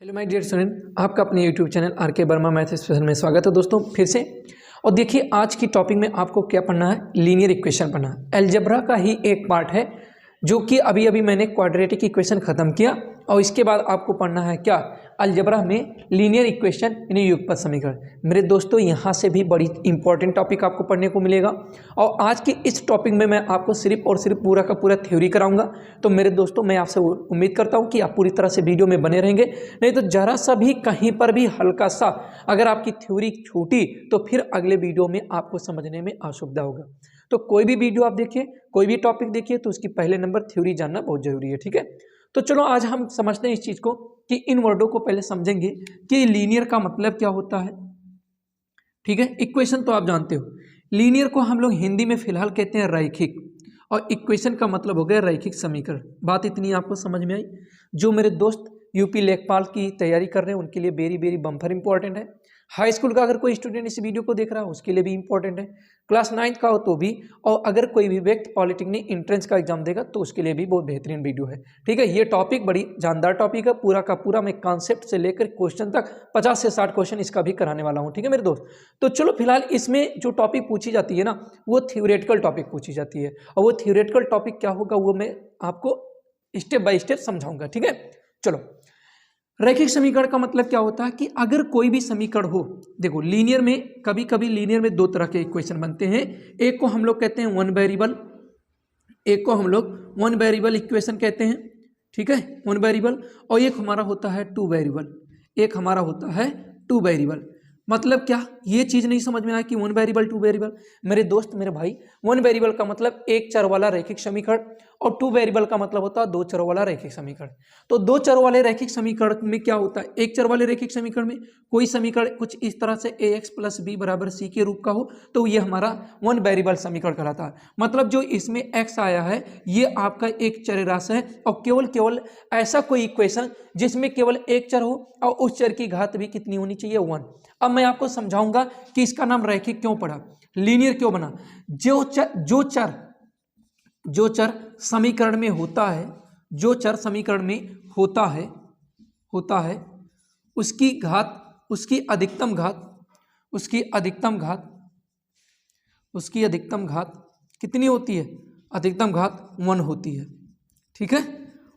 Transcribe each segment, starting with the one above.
Hello my dear student, आपका अपने YouTube channel are के वर्मा मैथ स्पेशल में स्वागत है दोस्तों फिर से। और देखिए आज की टॉपिक में आपको क्या पढ़ना है, लीनियर इक्वेशन पढ़ना है। अलजेब्रा का ही एक पार्ट है जो कि अभी अभी मैंने क्वाड्रेटिक इक्वेशन ख़त्म किया और इसके बाद आपको पढ़ना है क्या, अलजेब्रा में लीनियर इक्वेशन यानी युगपत समीकरण। मेरे दोस्तों यहाँ से भी बड़ी इंपॉर्टेंट टॉपिक आपको पढ़ने को मिलेगा और आज की इस टॉपिक में मैं आपको सिर्फ और सिर्फ पूरा का पूरा थ्योरी कराऊंगा। तो मेरे दोस्तों मैं आपसे उम्मीद करता हूँ कि आप पूरी तरह से वीडियो में बने रहेंगे, नहीं तो जरा सा भी कहीं पर भी हल्का सा अगर आपकी थ्योरी छूटी तो फिर अगले वीडियो में आपको समझने में असुविधा होगा। तो कोई भी वीडियो आप देखिए, कोई भी टॉपिक देखिए तो उसकी पहले नंबर थ्योरी जानना बहुत जरूरी है, ठीक है। तो चलो आज हम समझते हैं इस चीज़ को कि इन वर्डों को पहले समझेंगे कि लीनियर का मतलब क्या होता है, ठीक है। इक्वेशन तो आप जानते हो, लीनियर को हम लोग हिंदी में फिलहाल कहते हैं रैखिक और इक्वेशन का मतलब हो गया रैखिक समीकरण। बात इतनी आपको समझ में आई। जो मेरे दोस्त यूपी लेखपाल की तैयारी कर रहे हैं उनके लिए वेरी वेरी बम्पर इंपॉर्टेंट है। हाई स्कूल का अगर कोई स्टूडेंट इस वीडियो को देख रहा है उसके लिए भी इंपॉर्टेंट है, क्लास 9th का हो तो भी, और अगर कोई भी व्यक्ति पॉलिटेक्निक एंट्रेंस का एग्जाम देगा तो उसके लिए भी बहुत बेहतरीन वीडियो है, ठीक है। ये टॉपिक बड़ी जानदार टॉपिक है, पूरा का पूरा मैं कॉन्सेप्ट से लेकर क्वेश्चन तक 50 से 60 क्वेश्चन इसका भी कराने वाला हूँ, ठीक है मेरे दोस्त। तो चलो फिलहाल इसमें जो टॉपिक पूछी जाती है ना वो थ्योरेटिकल टॉपिक पूछी जाती है और वो थ्योरेटिकल टॉपिक क्या होगा वो मैं आपको स्टेप बाय स्टेप समझाऊंगा, ठीक है। चलो, रैखिक समीकरण का मतलब क्या होता है कि अगर कोई भी समीकरण हो, देखो लीनियर में कभी कभी लीनियर में दो तरह के इक्वेशन बनते हैं। एक को हम लोग कहते हैं वन वेरिएबल, एक को हम लोग वन वेरिएबल इक्वेशन कहते हैं, ठीक है, वन वेरिएबल। और एक हमारा होता है टू वेरिएबल, एक हमारा होता है टू वेरिएबल। मतलब क्या, ये चीज़ नहीं समझ में आया कि वन वेरिएबल टू वेरिएबल। मेरे दोस्त मेरे भाई, वन वेरिएबल का मतलब एक चर वाला रैखिक समीकरण और टू वेरिएबल का मतलब होता है दो चर वाला रैखिक समीकरण। तो दो चर वाले रैखिक समीकरण में क्या होता है, एक चर वाले रैखिक समीकरण में कोई समीकरण कुछ इस तरह से ax + b = c के रूप का हो तो ये हमारा वन वेरिएबल समीकरण कहलाता है। मतलब जो इसमें x आया है ये आपका एक चर राशि है और केवल ऐसा कोई इक्वेशन जिसमें केवल एक चर हो और उस चर की घात भी कितनी होनी चाहिए, 1। अब मैं आपको समझाऊंगा कि इसका नाम रैखिक क्यों पड़ा, लीनियर क्यों बना। जो चर समीकरण में होता है, जो चर समीकरण में होता है उसकी घात, उसकी अधिकतम घात कितनी होती है, अधिकतम घात 1 होती है, ठीक है,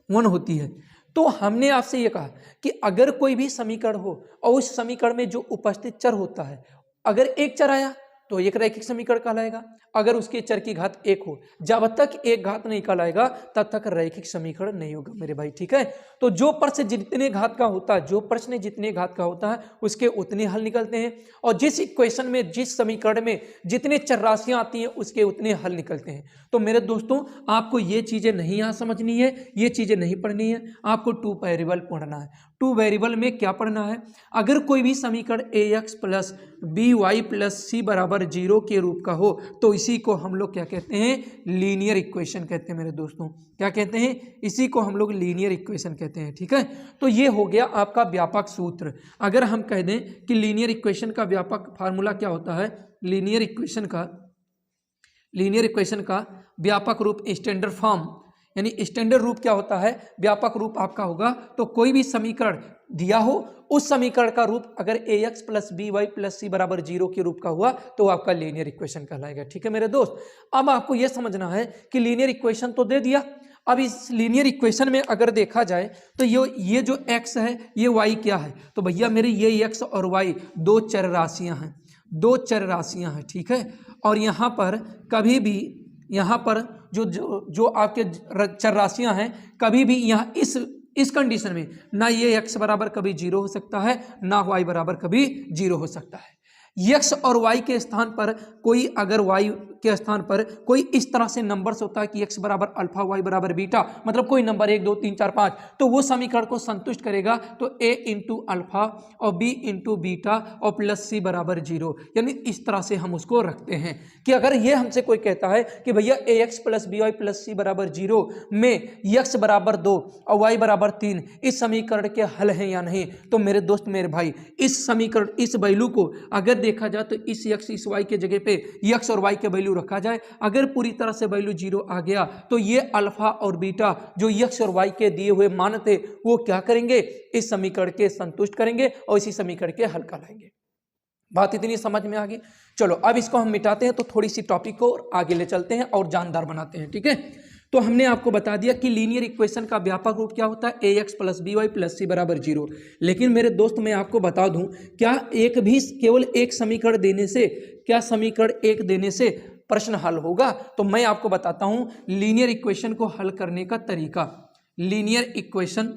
1 होती है। तो हमने आपसे ये कहा कि अगर कोई भी समीकरण हो और उस समीकरण में जो उपस्थित चर होता है, अगर एक चर आया तो एक रैखिक समीकरण कहलाएगा, अगर उसके चर की घात 1 हो, जब तक एक घात नहीं कहलाएगा तब तक रैखिक समीकरण नहीं होगा मेरे भाई, ठीक है। तो जो प्रश्न जितने घात का होता है, उसके उतने हल निकलते हैं और जिस इक्वेशन में, जिस समीकरण में जितने चर राशियां आती हैं उसके उतने हल निकलते हैं। तो मेरे दोस्तों आपको ये चीजें नहीं यहाँ समझनी है, ये चीजें नहीं पढ़नी है, आपको टू वेरिएबल पढ़ना है। टू वेरिएबल में क्या पढ़ना है, अगर कोई भी समीकरण ax + by + c = 0 के रूप का हो तो इसी को हम लोग क्या कहते हैं, लीनियर इक्वेशन कहते हैं मेरे दोस्तों। क्या कहते हैं, इसी को हम लोग लीनियर इक्वेशन कहते हैं, ठीक है। तो ये हो गया आपका व्यापक सूत्र। अगर हम कह दें कि लीनियर इक्वेशन का व्यापक फार्मूला क्या होता है, लीनियर इक्वेशन का व्यापक रूप, स्टैंडर्ड फॉर्म यानी स्टैंडर्ड रूप क्या होता है, व्यापक रूप आपका होगा तो कोई भी समीकरण दिया हो उस समीकरण का रूप अगर ax + by + c = 0 के रूप का हुआ तो आपका लीनियर इक्वेशन कहलाएगा, ठीक है मेरे दोस्त। अब आपको यह समझना है कि लीनियर इक्वेशन तो दे दिया, अब इस लीनियर इक्वेशन में अगर देखा जाए तो ये जो x है ये y क्या है, तो भैया मेरे ये x और y दो चर राशियां हैं, ठीक है। और यहाँ पर कभी भी, यहाँ पर जो आपके चर राशियां हैं कभी भी यहाँ इस कंडीशन में ना ये x बराबर कभी 0 हो सकता है ना y बराबर कभी 0 हो सकता है। x और y के स्थान पर कोई, अगर y के स्थान पर कोई इस तरह से नंबर्स होता है कि x = अल्फा y = बीटा, मतलब कोई नंबर 1 2 3 4 5, तो वो समीकरण को संतुष्ट करेगा तो a × अल्फा और b × बीटा और प्लस c = 0, यानी इस तरह से हम उसको रखते हैं कि अगर ये हमसे कोई कहता है कि भैया ax + by + c = 0 में x = 2 और y = 3 इस समीकरण के हल हैं या नहीं, तो मेरे दोस्त मेरे भाई इस समीकरण, इस वैल्यू को अगर देखा जाए तो इस x इस y के जगह पे x और y के वैल्यू वैल्यू रखा जाए, अगर पूरी तरह से वैल्यू 0 आ गया तो ये अल्फा और बीटा जो x और y के दिए हुए मान थे वो क्या करेंगे, इस समीकरण के संतुष्ट करेंगे और इसी समीकरण के हल कहलाएंगे। बात इतनी समझ में आ गई। चलो अब इसको हम मिटाते हैं, तो थोड़ी सी टॉपिक को आगे ले चलते हैं और जानदार बनाते हैं। ठीक है, तो हमने आपको बता दिया कि लीनियर इक्वेशन का व्यापक रूप क्या होता है, ax plus by plus c बराबर 0। लेकिन मेरे दोस्त मैं आपको बता दूं, क्या एक भी केवल एक समीकरण देने से, क्या समीकरण एक देने से प्रश्न हल होगा? तो मैं आपको बताता हूं लीनियर इक्वेशन को हल करने का तरीका। लीनियर इक्वेशन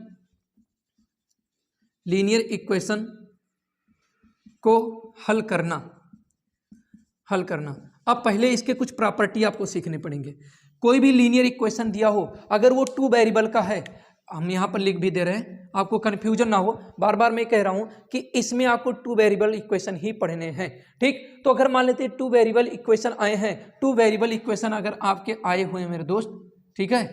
को हल करना। अब पहले इसके कुछ प्रॉपर्टी आपको सीखने पड़ेंगे। कोई भी लीनियर इक्वेशन दिया हो, अगर वो 2 वेरिएबल का है, हम यहाँ पर लिख भी दे रहे हैं, आपको कन्फ्यूजन ना हो, बार बार मैं कह रहा हूँ कि इसमें आपको 2 वेरिएबल इक्वेशन ही पढ़ने हैं। ठीक, तो अगर मान लेते हैं 2 वेरिएबल इक्वेशन आए हैं, 2 वेरिएबल इक्वेशन अगर आपके आए हुए हैं मेरे दोस्त, ठीक है,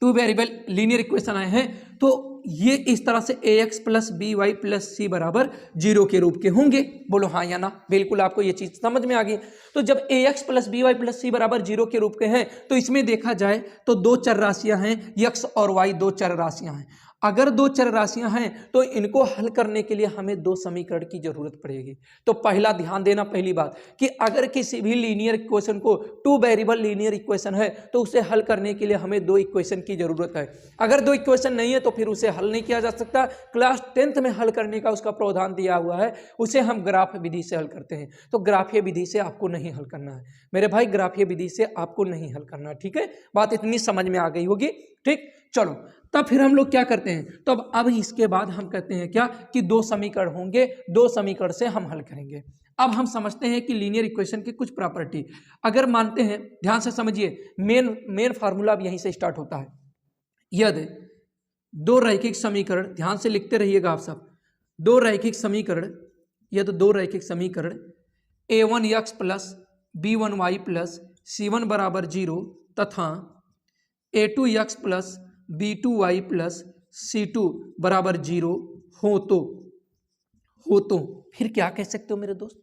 2 वेरिएबल लीनियर इक्वेशन आए हैं, तो ये इस तरह से ax plus by plus c बराबर 0 के रूप के होंगे। बोलो हाँ या ना? बिल्कुल आपको ये चीज समझ में आ गई। तो जब ax plus by plus c बराबर 0 के रूप के हैं, तो इसमें देखा जाए तो 2 चर राशियां हैं, x और y 2 चर राशियां हैं। अगर 2 चर राशियां हैं तो इनको हल करने के लिए हमें 2 समीकरण की जरूरत पड़ेगी। तो पहला ध्यान देना, पहली बात कि अगर किसी भी लीनियर इक्वेशन को 2 वेरिएबल लीनियर इक्वेशन है तो उसे हल करने के लिए हमें 2 इक्वेशन की जरूरत है। अगर 2 इक्वेशन नहीं है तो फिर उसे हल नहीं किया जा सकता। क्लास 10th में हल करने का उसका प्रावधान दिया हुआ है, उसे हम ग्राफ विधि से हल करते हैं। तो ग्राफीय विधि से आपको नहीं हल करना है मेरे भाई, ग्राफीय विधि से आपको नहीं हल करना। ठीक है, बात इतनी समझ में आ गई होगी। ठीक, चलो तब फिर हम लोग क्या करते हैं, तो अब इसके बाद हम कहते हैं क्या कि 2 समीकरण होंगे, 2 समीकरण से हम हल करेंगे। अब हम समझते हैं कि लीनियर इक्वेशन की कुछ प्रॉपर्टी अगर मानते हैं, ध्यान से समझिए, मेन फार्मूला अब यहीं से स्टार्ट होता है। यदि 2 रैखिक समीकरण, ध्यान से लिखते रहिएगा आप सब, 2 रैखिक समीकरण, यदि 2 रैखिक समीकरण a1x plus b1y plus c1 बराबर 0 तथा a2x plus b2y plus c2 बराबर 0 हो तो फिर क्या कह सकते हो मेरे दोस्त,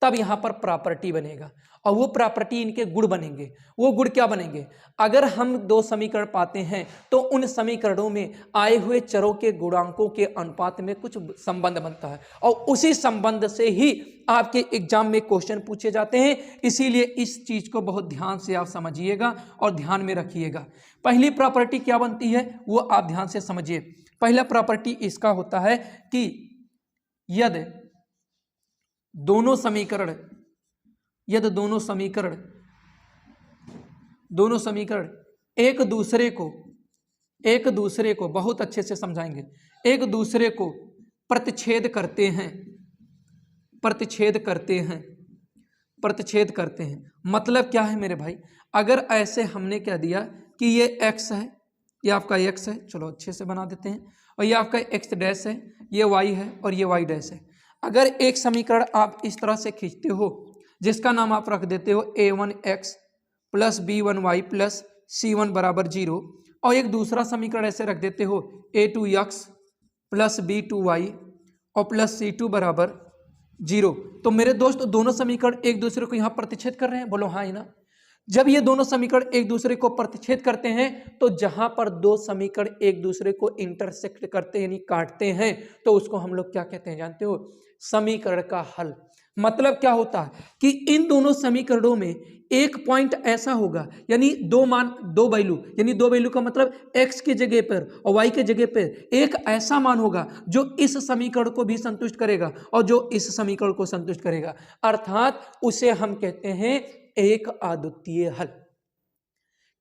तब यहां पर प्रॉपर्टी बनेगा और वो प्रॉपर्टी इनके गुण बनेंगे। वो गुण क्या बनेंगे, अगर हम 2 समीकरण पाते हैं तो उन समीकरणों में आए हुए चरों के गुणांकों के अनुपात में कुछ संबंध बनता है और उसी संबंध से ही आपके एग्जाम में क्वेश्चन पूछे जाते हैं। इसीलिए इस चीज को बहुत ध्यान से आप समझिएगा और ध्यान में रखिएगा। पहली प्रॉपर्टी क्या बनती है वो आप ध्यान से समझिए। पहला प्रॉपर्टी इसका होता है कि यदि दोनों समीकरण एक दूसरे को बहुत अच्छे से समझाएंगे, एक दूसरे को प्रतिच्छेद करते हैं। मतलब क्या है मेरे भाई, अगर ऐसे हमने क्या दिया कि ये x है, ये आपका x है, चलो अच्छे से बना देते हैं, और ये आपका x डैश है, ये y है और ये y डैश है। अगर एक समीकरण आप इस तरह से खींचते हो जिसका नाम आप रख देते हो a1x plus b1y plus c1 बराबर 0 और एक दूसरा समीकरण ऐसे रख देते हो a2x प्लस b2y और प्लस c2 बराबर 0, तो मेरे दोस्त दोनों समीकरण एक दूसरे को यहाँ प्रतिच्छेद कर रहे हैं। बोलो हाँ ही ना? जब ये दोनों समीकरण एक दूसरे को प्रतिच्छेद करते हैं तो जहां पर 2 समीकरण एक दूसरे को इंटरसेक्ट करते हैं यानी काटते हैं तो उसको हम लोग क्या कहते हैं जानते हो, समीकरण का हल। मतलब क्या होता है कि इन दोनों समीकरणों में एक पॉइंट ऐसा होगा, यानी 2 वैल्यू का मतलब x की जगह पर और y के जगह पर एक ऐसा मान होगा जो इस समीकरण को भी संतुष्ट करेगा और जो इस समीकरण को संतुष्ट करेगा, अर्थात उसे हम कहते हैं एक अद्वितीय हल।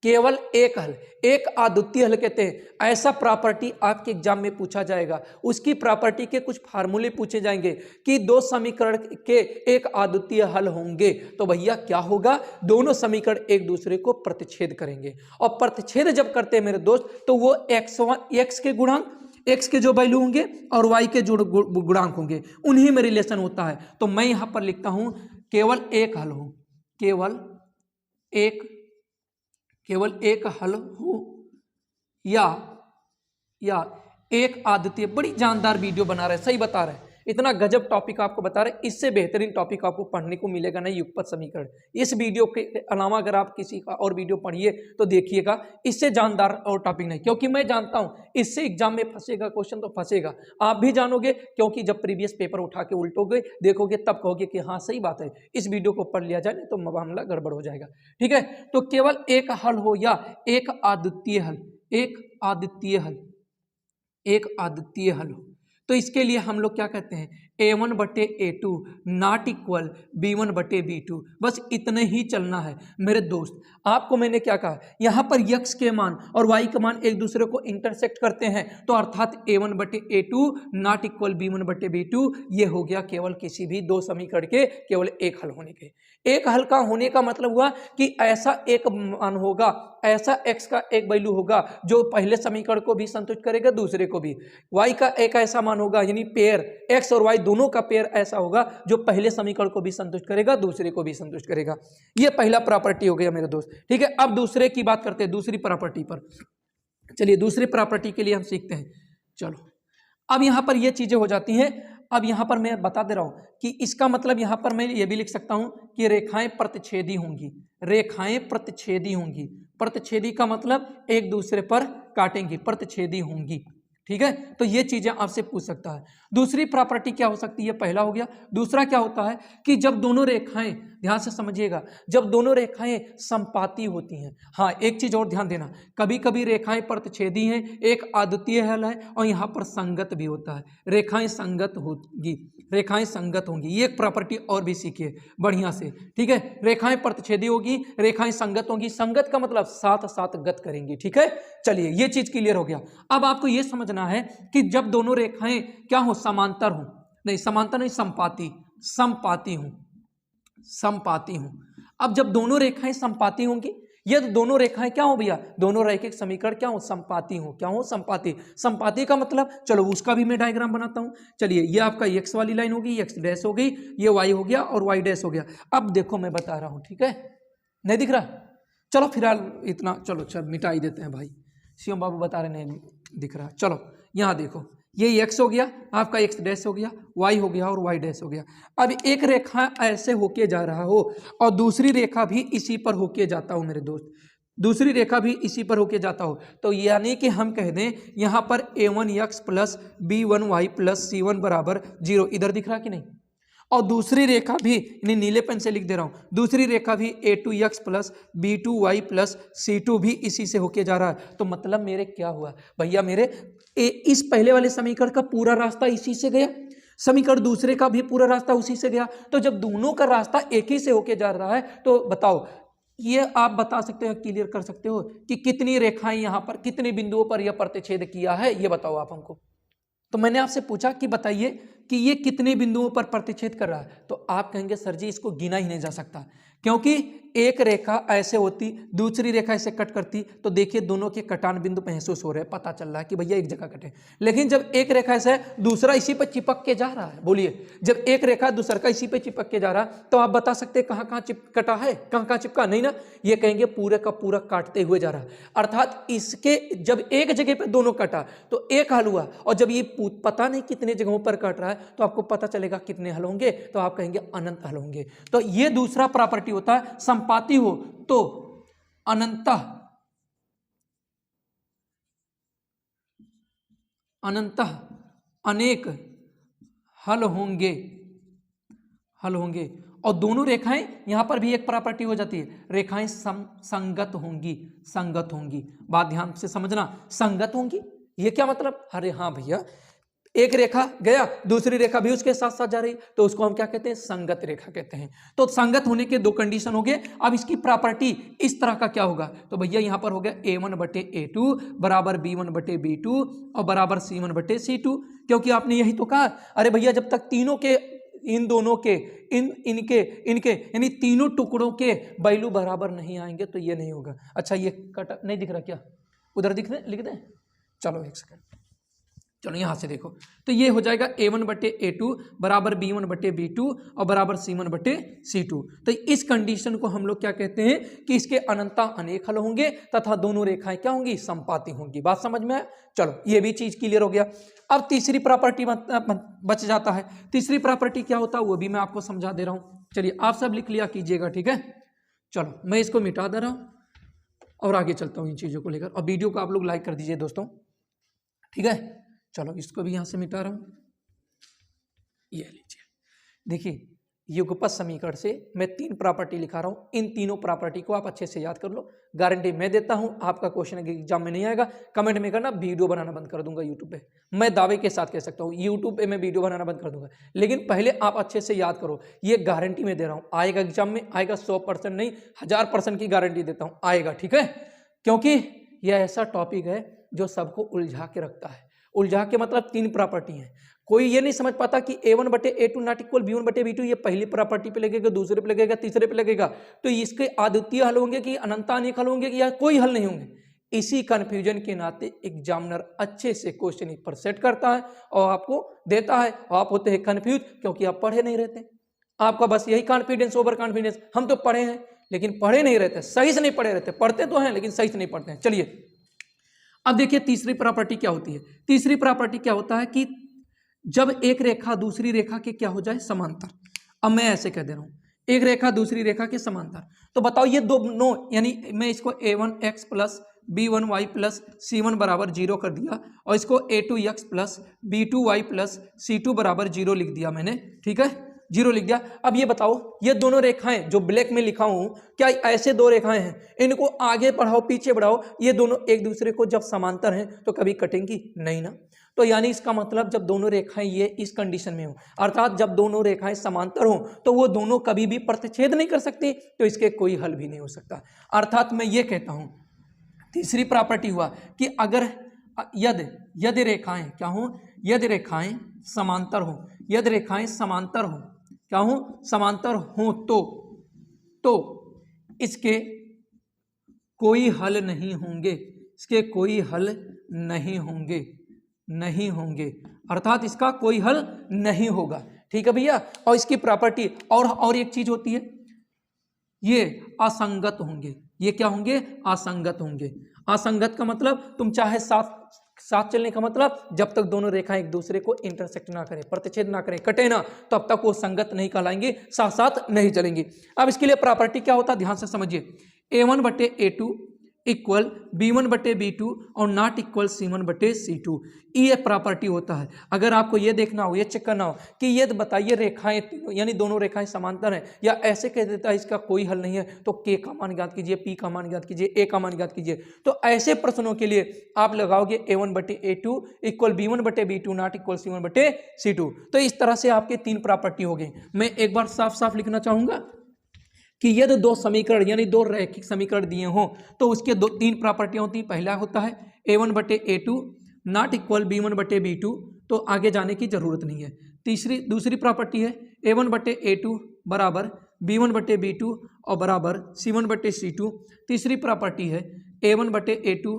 केवल एक हल, एक अद्वितीय हल कहते हैं। ऐसा प्रॉपर्टी आपके एग्जाम में पूछा जाएगा, उसकी प्रॉपर्टी के कुछ फार्मूले पूछे जाएंगे कि 2 समीकरण के एक अद्वितीय हल होंगे, तो भैया क्या होगा, दोनों समीकरण एक दूसरे को प्रतिच्छेद करेंगे और प्रतिच्छेद जब करते हैं मेरे दोस्त तो वो x के गुणांक, x के जो वैल्यू होंगे और y के जो गुणांक होंगे उन्हीं में रिलेशन होता है। तो मैं यहां पर लिखता हूं केवल एक हल हो, केवल एक हल हो या एक अद्वितीय। बड़ी जानदार वीडियो बना रहे हैं, सही बता रहे हैं, इतना गजब टॉपिक आपको बता रहे, इससे बेहतरीन टॉपिक आपको पढ़ने को मिलेगा नहीं युगपत समीकरण। इस वीडियो के अलावा अगर आप किसी का और वीडियो पढ़िए तो देखिएगा, इससे जानदार और टॉपिक नहीं, क्योंकि मैं जानता हूं इससे एग्जाम में फंसेगा क्वेश्चन, तो फंसेगा, आप भी जानोगे, क्योंकि जब प्रीवियस पेपर उठा के उल्टोगे देखोगे तब कहोगे कि हाँ सही बात है, इस वीडियो को पढ़ लिया जाए नहीं तो मामला गड़बड़ हो जाएगा। ठीक है, तो केवल एक हल हो या एक अद्वितीय हल, एक अद्वितीय हल, एक अद्वितीय हल हो, तो इसके लिए हम लोग क्या कहते हैं, a1 बटे a2 नॉट इक्वल b1 बटे b2। बस इतने ही चलना है मेरे दोस्त। आपको मैंने क्या कहा, यहाँ पर x के मान और y के मान एक दूसरे को इंटरसेक्ट करते हैं, तो अर्थात a1 बटे a2 नॉट इक्वल b1 बटे b2। ये हो गया केवल किसी भी दो समीकरण के केवल एक हल होने के। एक हल का होने का मतलब हुआ कि ऐसा एक मान होगा, ऐसा x का एक वैल्यू होगा जो पहले समीकरण को भी संतुष्ट करेगा, दूसरे को भी। y का एक ऐसा मान होगा, यानी पेयर x और y दोनों का पेयर ऐसा होगा जो पहले समीकरण को भी संतुष्ट करेगा, दूसरे को भी संतुष्ट करेगा। ये पहला प्रॉपर्टी हो गया मेरे दोस्त। ठीक है, अब दूसरे की बात करते हैं, दूसरी प्रॉपर्टी पर। चलिए दूसरी प्रॉपर्टी के लिए हम सीखते हैं। चलो अब यहां पर ये चीजें हो जाती हैं। अब यहां पर मैं बता दे रहा हूं कि इसका मतलब यहां पर मैं ये भी लिख सकता हूं कि रेखाएं प्रतिच्छेदी होंगी, रेखाएं प्रतिच्छेदी होंगी। प्रतिच्छेदी का मतलब एक दूसरे पर काटेंगी, प्रतिच्छेदी होंगी। ठीक है, तो ये चीजें आपसे पूछ सकता है। दूसरी प्रॉपर्टी क्या हो सकती है, पहला हो गया। दूसरा क्या होता है कि जब दोनों रेखाएं, ध्यान से समझिएगा, जब दोनों रेखाएं समपाती होती हैं। हाँ, एक चीज और ध्यान देना, कभी कभी रेखाएं प्रतिच्छेदी हैं, एक अद्वितीय हल है, और यहाँ पर संगत भी होता है, रेखाएं संगत होगी, रेखाएं संगत होंगी। ये एक प्रॉपर्टी और भी सीखिए बढ़िया से। ठीक है, रेखाएं प्रतिच्छेदी होगी, रेखाएं संगत होंगी। संगत का मतलब साथ साथ गत करेंगी। ठीक है, चलिए ये चीज क्लियर हो गया। अब आपको ये समझना है कि जब दोनों रेखाएं क्या हो, समांतर हो, नहीं समांतर नहीं, समपाती, समपाती हो, समपाती हो। अब जब दोनों रेखाएं समपाती होंगी, ये तो दोनों रेखाएं क्या हो भैया, दोनों रैखिक समीकरण क्या हो, समपाती हो। क्या हो, समपाती। समपाती का मतलब, चलो उसका भी मैं डायग्राम बनाता हूं। चलिए ये आपका x वाली लाइन होगी, x डैश हो गई, ये y हो गया और y डैश हो गया। अब देखो मैं बता रहा हूं, ठीक है, नहीं दिख रहा, चलो फिलहाल इतना, चलो मिटा ही देते हैं भाई, शिवम बाबू बता रहे नहीं दिख रहा। चलो यहाँ देखो, ये x हो गया, आपका x डैश हो गया, y हो गया और y डैश हो गया। अब एक रेखा ऐसे होके जा रहा हो और दूसरी रेखा भी इसी पर होके जाता हो मेरे दोस्त, दूसरी रेखा भी इसी पर होके जाता हो, तो यानी कि हम कह दें यहाँ पर a1x plus b1y plus c1 बराबर 0, इधर दिख रहा कि नहीं। और दूसरी रेखा भी, यानी नीले पेन से लिख दे रहा हूं, दूसरी रेखा भी a2x plus b2y plus c2 भी इसी से होके जा रहा है। तो मतलब मेरे क्या हुआ भैया, मेरे इस पहले वाले समीकरण का पूरा रास्ता इसी से गया, समीकरण दूसरे का भी पूरा रास्ता उसी से गया। तो जब दोनों का रास्ता एक ही से होके जा रहा है, तो बताओ, ये आप बता सकते हो, क्लियर कर सकते हो कि कितनी रेखाएं यहां पर, कितने बिंदुओं पर यह प्रतिच्छेद किया है, ये बताओ आप हमको। तो मैंने आपसे पूछा कि बताइए कि ये कितने बिंदुओं पर प्रतिच्छेद कर रहा है, तो आप कहेंगे सर जी इसको गिना ही नहीं जा सकता, क्योंकि एक रेखा ऐसे होती, दूसरी रेखा ऐसे कट करती, तो देखिए दोनों के कटान बिंदु महसूस हो रहे हैं, पता चल रहा है कि भैया एक जगह कटे। लेकिन जब एक रेखा ऐसे है, दूसरा इसी पर चिपक के जा रहा है, बोलिए, जब एक रेखा दूसरा का इसी पे चिपक के जा रहा है, तो आप बता सकते हैं कहाँ कहाँ कटा है, कहाँ कहाँ चिपका नहीं ना, ये कहेंगे पूरे का पूरा काटते हुए जा रहा है। अर्थात इसके जब एक जगह पे दोनों कटा तो एक हल हुआ, और जब ये पता नहीं कितने जगहों पर कट रहा है तो आपको पता चलेगा कितने हल होंगे, तो आप कहेंगे अनंत हल होंगे। तो ये दूसरा प्रॉपर्टी होता है, संपाती हो तो अनंतः, अनंतः अनेक हल होंगे, हल होंगे। और दोनों रेखाएं, यहां पर भी एक प्रॉपर्टी हो जाती है, रेखाएं संगत होंगी, संगत होंगी। बात ध्यान से समझना, संगत होंगी, ये क्या मतलब, अरे हाँ भैया, एक रेखा गया, दूसरी रेखा भी उसके साथ साथ जा रही, तो उसको हम क्या कहते हैं, संगत रेखा कहते हैं। तो संगत होने के दो कंडीशन हो गए। अब इसकी प्रॉपर्टी इस तरह का क्या होगा, तो भैया यहां पर हो गया a1 बटे a2 बराबर b1 बटे b2 और बराबर c1 बटे c2, क्योंकि आपने यही तो कहा, अरे भैया जब तक तीनों के, इन दोनों के, इनके यानी तीनों टुकड़ों के वैल्यू बराबर नहीं आएंगे तो ये नहीं होगा। अच्छा ये कट नहीं दिख रहा क्या, उधर दिख रहे, लिख दें, चलो एक सेकंड, चलो यहाँ से देखो, तो ये हो जाएगा a1 बटे a2 बराबर b1 बटे b2 और बराबर c1 बटे c2। तो इस कंडीशन को हम लोग क्या कहते हैं कि इसके अनंता अनेक हल होंगे तथा दोनों रेखाएं क्या होंगी, समपाती होंगी। बात समझ में आया? चलो ये भी चीज क्लियर हो गया। अब तीसरी प्रॉपर्टी बच जाता है। तीसरी प्रॉपर्टी क्या होता है वो भी मैं आपको समझा दे रहा हूँ। चलिए आप सब लिख लिया कीजिएगा, ठीक है। चलो मैं इसको मिटा दे रहा हूँ और आगे चलता हूँ इन चीजों को लेकर। और वीडियो को आप लोग लाइक कर दीजिए दोस्तों, ठीक है। चलो इसको भी यहां से मिटा रहा हूं। ये लीजिए, देखिए युगपत समीकरण से मैं 3 प्रॉपर्टी लिखा रहा हूं। इन तीनों प्रॉपर्टी को आप अच्छे से याद कर लो। गारंटी मैं देता हूं आपका क्वेश्चन एग्जाम में नहीं आएगा। कमेंट में करना, वीडियो बनाना बंद कर दूंगा यूट्यूब पे। मैं दावे के साथ कह सकता हूं यूट्यूब पे मैं वीडियो बनाना बंद कर दूंगा। लेकिन पहले आप अच्छे से याद करो, ये गारंटी मैं दे रहा हूं, आएगा एग्जाम में, आएगा 100% नहीं 1000% की गारंटी देता हूं, आएगा, ठीक है। क्योंकि यह ऐसा टॉपिक है जो सबको उलझा के रखता है। उलझा के मतलब 3 प्रॉपर्टी हैं। कोई ये नहीं समझ पाता कि a1 बटे a2 नॉट इक्वल b1 बटे b2 ये पहली प्रॉपर्टी पे लगेगा, दूसरे पे लगेगा, तीसरे पे लगेगा। तो इसके अद्वितीय हल होंगे कि अनंत अनेक हल होंगे कि या कोई हल नहीं होंगे। इसी कंफ्यूजन के नाते एग्जामिनर अच्छे से क्वेश्चन पर सेट करता है और आपको देता है, और आप होते हैं कंफ्यूज क्योंकि आप पढ़े नहीं रहते। आपका बस यही कॉन्फिडेंस, ओवर कॉन्फिडेंस, हम तो पढ़े हैं लेकिन पढ़े नहीं रहते, सही से नहीं पढ़े रहते। पढ़ते तो हैं लेकिन सही से नहीं पढ़ते हैं। चलिए अब देखिए तीसरी प्रॉपर्टी क्या होती है। तीसरी प्रॉपर्टी क्या होता है कि जब एक रेखा दूसरी रेखा के क्या हो जाए, समांतर। अब मैं ऐसे कह दे रहा हूं, एक रेखा दूसरी रेखा के समांतर। तो बताओ ये दोनों, यानी मैं इसको a1x plus b1y plus c1 बराबर 0 कर दिया और इसको a2x plus b2y plus c2 बराबर 0 लिख दिया मैंने, ठीक है, 0 लिख दिया। अब ये बताओ ये दोनों रेखाएं जो ब्लैक में लिखा हूं, क्या ऐसे 2 रेखाएं हैं, इनको आगे बढ़ाओ पीछे बढ़ाओ, ये दोनों एक दूसरे को जब समांतर हैं तो कभी कटेंगी नहीं ना। तो यानी इसका मतलब जब दोनों रेखाएं ये इस कंडीशन में हो, अर्थात जब दोनों रेखाएं समांतर हो तो वो दोनों कभी भी प्रतिच्छेद नहीं कर सकती, तो इसके कोई हल भी नहीं हो सकता। अर्थात मैं ये कहता हूं, तीसरी प्रॉपर्टी हुआ कि अगर यदि रेखाएं क्या हो, यदि रेखाएं समांतर हो, यदि रेखाएं समांतर हो, क्या हो, समांतर हो, तो इसके कोई हल नहीं होंगे, इसके कोई हल नहीं होंगे, नहीं होंगे, अर्थात इसका कोई हल नहीं होगा, ठीक है भैया। और इसकी प्रॉपर्टी और एक चीज होती है, ये असंगत होंगे। ये क्या होंगे, असंगत होंगे। असंगत का मतलब तुम चाहे साथ चलने का मतलब जब तक दोनों रेखाएं एक दूसरे को इंटरसेक्ट ना करें, प्रतिच्छेद ना करें, कटे ना, तब तक वो संगत नहीं कहलाएंगे, साथ साथ नहीं चलेंगी। अब इसके लिए प्रॉपर्टी क्या होता है, ध्यान से समझिए। a1 बटे a2 इक्वल b1 बटे b2 और नॉट इक्वल c1 बटे c2, ये प्रॉपर्टी होता है। अगर आपको ये देखना हो, ये चेक करना हो कि ये बताइए रेखाएं यानी दोनों रेखाएं समांतर हैं या ऐसे कह देता है इसका कोई हल नहीं है, तो k का मान ज्ञात कीजिए, p का मान ज्ञात कीजिए, a का मान ज्ञात कीजिए। तो ऐसे प्रश्नों के लिए आप लगाओगे a1 बटे a2 इक्वल b1 बटे b2 नॉट इक्वल c1 बटे c2। तो इस तरह से आपके 3 प्रॉपर्टी हो गई। मैं एक बार साफ साफ लिखना चाहूंगा कि यदि 2 समीकरण यानी 2 रैखिक समीकरण दिए हों तो उसके 3 प्रॉपर्टियां होती हैं। पहला होता है a1 बटे a2 नॉट इक्वल b1 बटे b2, तो आगे जाने की जरूरत नहीं है। दूसरी प्रॉपर्टी है a1 बटे a2 बराबर b1 बटे b2 और बराबर c1 बटे c2। तीसरी प्रॉपर्टी है a1 बटे a2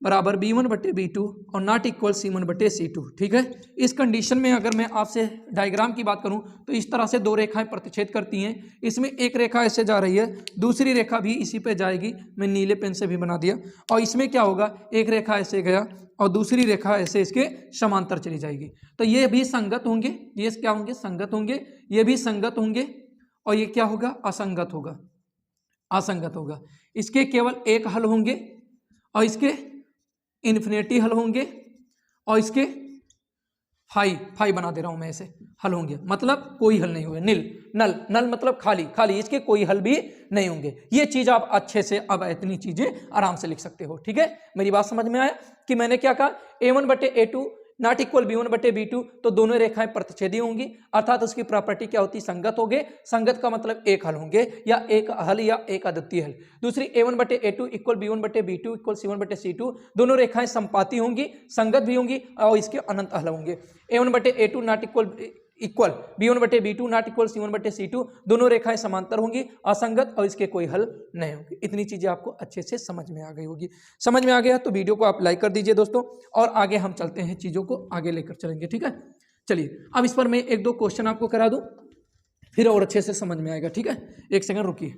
बराबर b1 बटे b2 और नॉट इक्वल c1 बटे c2, ठीक है। इस कंडीशन में अगर मैं आपसे डायग्राम की बात करूं तो इस तरह से 2 रेखाएं प्रतिच्छेद करती हैं। इसमें एक रेखा ऐसे जा रही है, दूसरी रेखा भी इसी पे जाएगी, मैं नीले पेन से भी बना दिया। और इसमें क्या होगा, एक रेखा ऐसे गया और दूसरी रेखा ऐसे इसके समांतर चली जाएगी, तो ये भी संगत होंगे, ये क्या होंगे, संगत होंगे, ये भी संगत होंगे और ये क्या होगा, असंगत होगा, असंगत होगा। इसके केवल एक हल होंगे और इसके इन्फिनिटी हल होंगे और इसके फाई बना दे रहा हूं मैं, ऐसे हल होंगे, मतलब कोई हल नहीं होगा, नल मतलब खाली, इसके कोई हल भी नहीं होंगे। ये चीज आप अच्छे से अब इतनी चीजें आराम से लिख सकते हो, ठीक है। मेरी बात समझ में आया कि मैंने क्या कहा, a1 बटे a2 नॉट इक्वल b1 बटे b2, तो दोनों रेखाएं प्रतिच्छेदी होंगी, अर्थात उसकी प्रॉपर्टी क्या होती, संगत होंगे। संगत का मतलब एक हल होंगे या एक हल या एक अद्वितीय हल। दूसरी a1 बटे a2 इक्वल b1 बटे b2 इक्वल c1 बटे c2, दोनों रेखाएं समपाती होंगी, संगत भी होंगी और इसके अनंत हल होंगे। a1 बटे a2 not equal equal b1/b2 not equal c1/c2, दोनों रेखाएं समांतर होंगी, असंगत और इसके कोई हल नहीं होंगे। इतनी चीजें आपको अच्छे से समझ में आ गई होगी। समझ में आ गया तो वीडियो को आप लाइक कर दीजिए दोस्तों, और आगे हम चलते हैं, चीजों को आगे लेकर चलेंगे। ठीक है, चलिए अब इस पर मैं एक दो क्वेश्चन आपको करा दूं, फिर और अच्छे से समझ में आएगा। ठीक है, एक सेकंड रुकिए।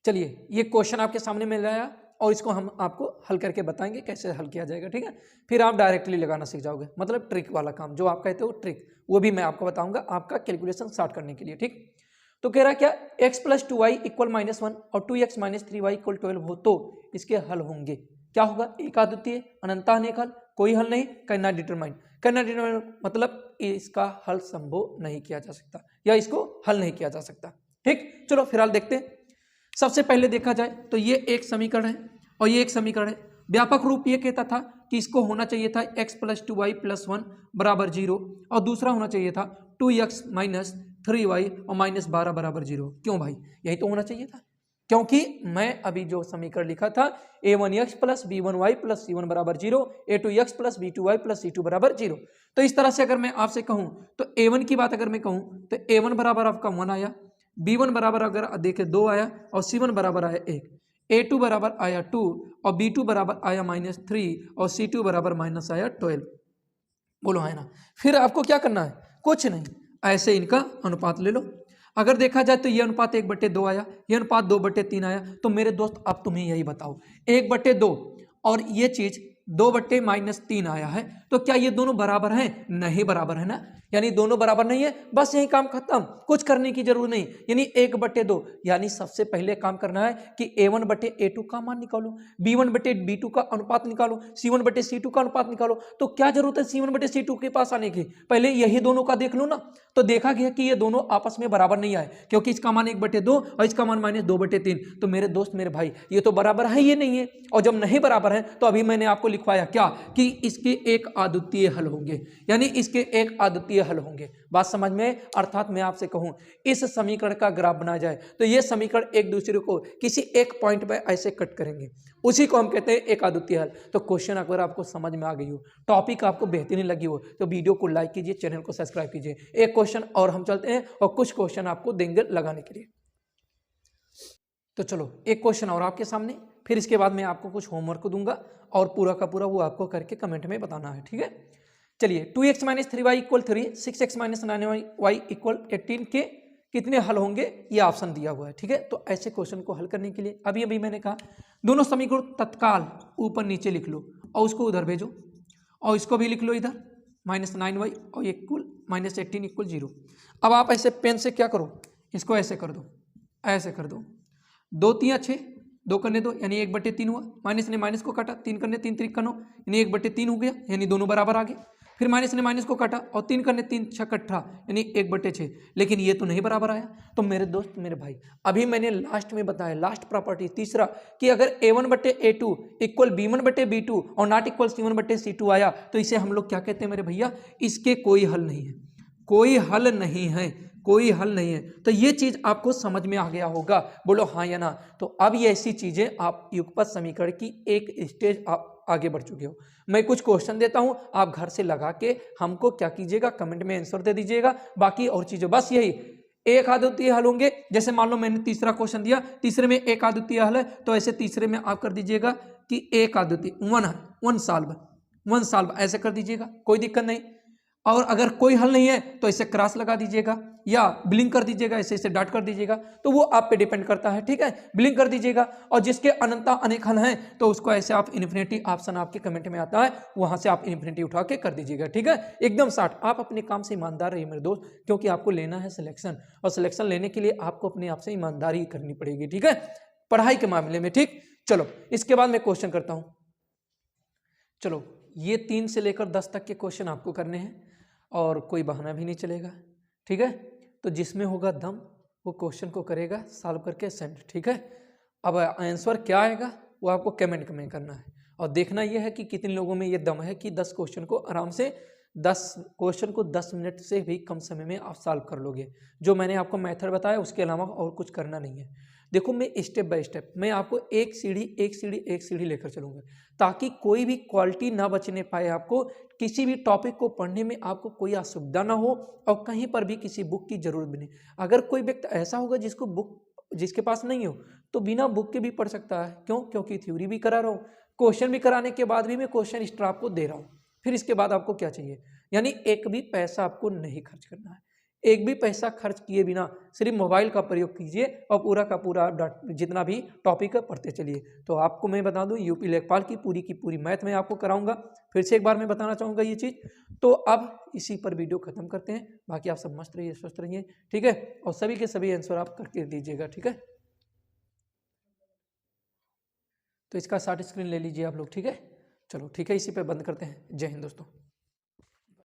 चलिए ये क्वेश्चन आपके सामने मिल रहा है और इसको हम आपको हल करके बताएंगे कैसे हल किया जाएगा। ठीक है, फिर आप डायरेक्टली लगाना सीख जाओगे, मतलब ट्रिक वाला काम जो आप कहते हो ट्रिक, वो भी मैं आपको बताऊंगा आपका कैलकुलेशन स्टार्ट करने के लिए। ठीक, तो कह रहा क्या, x + 2y = -1 और 2x - 3y = 12 हो तो इसके हल होंगे। क्या होगा, एक अद्वितीय, अनंत अनेक हल, कोई हल नहीं, can not determine. Can not determine मतलब इसका हल संभव नहीं किया जा सकता या इसको हल नहीं किया जा सकता। ठीक, चलो फिलहाल देखते हैं। सबसे पहले देखा जाए तो ये एक समीकरण है और ये एक समीकरण है। व्यापक रूप ये कहता था कि इसको होना चाहिए था x + 2y + 1 = 0 और दूसरा होना चाहिए था 2x - 3y और -12 = 0। क्यों भाई, यही तो होना चाहिए था, क्योंकि मैं अभी जो समीकरण लिखा था a1x + b1y + c1 = 0, a2x + b2y + c2 = 0। तो इस तरह से अगर मैं आपसे कहूं तो a1 की बात अगर मैं कहूं तो a1 बराबर आपका 1 आया, b1 बराबर अगर देखें 2 आया और c1 बराबर आया 1, a2 बराबर आया 2 और b2 बराबर आया -3 और c2 बराबर माइनस आया 12। बोलो है ना। फिर आपको क्या करना है, कुछ नहीं, ऐसे इनका अनुपात ले लो। अगर देखा जाए तो ये अनुपात 1/2 आया, ये अनुपात 2/3 आया। तो मेरे दोस्त अब तुम्हें यही बताओ, 1/2 और ये चीज 2/-3 आया है, तो क्या ये दोनों बराबर हैं? नहीं बराबर है ना, यानी दोनों बराबर नहीं है, बस यही काम खत्म, कुछ करने की जरूरत नहीं। यानी 1/2, यानी सबसे पहले काम करना है कि a1/a2 का मान निकालो, b1/b2 का अनुपात निकालो, c1/c2 का अनुपात निकालो। तो क्या जरूरत है c1/c2 के पास आने की, पहले यही दोनों का देख लो ना। तो देखा गया कि ये दोनों आपस में बराबर नहीं आए, क्योंकि इसका मान 1/2 और इसका मान -2/3। तो मेरे दोस्त मेरे भाई ये तो बराबर है, ये नहीं है। और जब नहीं बराबर है तो अभी मैंने आपको लिखवाया क्या कि इसके एक अद्वितीय हल होंगे, यानी इसके एक अद्वितीय हल होंगे। बात समझ में? अर्थात मैं आपसे कहूं इस समीकरण का ग्राफ बनाया जाए तो ये समीकरण एक दूसरे को किसी एक पॉइंट पे ऐसे कट करेंगे, उसी को हम कहते हैं एक अद्वितीय हल। तो क्वेश्चन अगर आपको समझ में आ गई हो, टॉपिक आपको बेहतरीन लगी हो, तो वीडियो को लाइक कीजिए, चैनल को सब्सक्राइब कीजिए। एक क्वेश्चन और हम चलते हैं और कुछ क्वेश्चन आपको देंगे लगाने के लिए। तो चलो एक क्वेश्चन और आपके सामने, फिर इसके बाद मैं आपको कुछ होमवर्क दूंगा और पूरा का पूरा वो आपको करके कमेंट में बताना है। ठीक है, चलिए 2x - 3y = 3, 6x - 9y = 18 के कितने हल होंगे, ये ऑप्शन दिया हुआ है। ठीक है, तो ऐसे क्वेश्चन को हल करने के लिए अभी मैंने कहा दोनों समीकरण तत्काल ऊपर नीचे लिख लो और उसको उधर भेजो, और इसको भी लिख लो इधर -9y और -18 = 0। अब आप ऐसे पेन से क्या करो, इसको ऐसे कर दो, ऐसे कर दो, 2 3 6, 2 करने 2 यानी 1/3 हुआ, माइनस ने माइनस को काटा, 3 करने 3 3 9 यानी 1/3 हो गया, यानी दोनों बराबर आ गए। फिर माइनस ने माइनस को काटा और 3 करने 3 6 18 यानी 1/6, लेकिन ये तो नहीं बराबर आया। तो मेरे दोस्त मेरे भाई अभी मैंने लास्ट में बताया, लास्ट प्रॉपर्टी तीसरा, कि अगर a1/a2 = b1/b2 और नॉट इक्वल c1/c2 आया तो इसे हम लोग क्या कहते हैं मेरे भैया, इसके कोई हल नहीं है, कोई हल नहीं है, कोई हल नहीं है। तो ये चीज आपको समझ में आ गया होगा, बोलो हाँ या ना। तो अब ये ऐसी चीजें आप युगपत समीकरण की एक स्टेज आप आगे बढ़ चुके हो। मैं कुछ क्वेश्चन देता हूं, आप घर से लगा के हमको क्या कीजिएगा, कमेंट में आंसर दे दीजिएगा। बाकी और चीजें बस यही एक अद्वितीय हल होंगे। जैसे मान लो मैंने तीसरा क्वेश्चन दिया, तीसरे में एक अद्वितीय हल है, तो ऐसे तीसरे में आप कर दीजिएगा कि एक अद्वितीय वन सॉल्व ऐसे कर दीजिएगा, कोई दिक्कत नहीं। और अगर कोई हल नहीं है तो इसे क्रॉस लगा दीजिएगा या ब्लिंक कर दीजिएगा, ऐसे इसे डॉट कर दीजिएगा, तो वो आप पे डिपेंड करता है। ठीक है, ब्लिंक कर दीजिएगा। और जिसके अनंत अनेक हल हैं तो उसको ऐसे आप इन्फिनिटी ऑप्शन आपके कमेंट में आता है, वहां से आप इन्फिनिटी उठा के कर दीजिएगा। ठीक है, एकदम शार्ट। आप अपने काम से ईमानदार रहिए मेरे दोस्त, क्योंकि आपको लेना है सिलेक्शन, और सिलेक्शन लेने के लिए आपको अपने आप से ईमानदारी करनी पड़ेगी। ठीक है, पढ़ाई के मामले में। ठीक, चलो इसके बाद मैं क्वेश्चन करता हूं। चलो ये 3 से लेकर 10 तक के क्वेश्चन आपको करने हैं और कोई बहाना भी नहीं चलेगा। ठीक है, तो जिसमें होगा दम वो क्वेश्चन को करेगा सॉल्व करके सेंड। ठीक है, अब आंसर क्या आएगा वो आपको कमेंट में करना है, और देखना यह है कि कितने लोगों में ये दम है कि 10 क्वेश्चन को आराम से 10 मिनट से भी कम समय में आप सॉल्व कर लोगे। जो मैंने आपको मेथड बताया उसके अलावा और कुछ करना नहीं है। देखो मैं स्टेप बाय स्टेप मैं आपको एक सीढ़ी लेकर चलूंगा, ताकि कोई भी क्वालिटी ना बचने पाए, आपको किसी भी टॉपिक को पढ़ने में आपको कोई असुविधा ना हो और कहीं पर भी किसी बुक की जरूरत भी नहीं। अगर कोई व्यक्ति ऐसा होगा जिसके पास नहीं हो, तो बिना बुक के भी पढ़ सकता है। क्यों? क्योंकि थ्योरी भी करा रहा हूँ, क्वेश्चन भी कराने के बाद भी मैं क्वेश्चन हिस्ट्री आपको दे रहा हूँ। फिर इसके बाद आपको क्या चाहिए? यानी एक भी पैसा आपको नहीं खर्च करना है। एक भी पैसा खर्च किए बिना सिर्फ मोबाइल का प्रयोग कीजिए और पूरा का पूरा जितना भी टॉपिक है पढ़ते चलिए। तो आपको मैं बता दूं, यूपी लेखपाल की पूरी मैथ मैं आपको कराऊंगा। फिर से एक बार मैं बताना चाहूँगा ये चीज़। तो अब इसी पर वीडियो खत्म करते हैं। बाकी आप सब मस्त रहिए, स्वस्थ रहिए, ठीक है। और सभी के सभी आंसर आप करके दीजिएगा, ठीक है। तो इसका शॉर्ट स्क्रीन ले लीजिए आप लोग, ठीक है। चलो ठीक है, इसी पे बंद करते हैं। जय हिंद दोस्तों।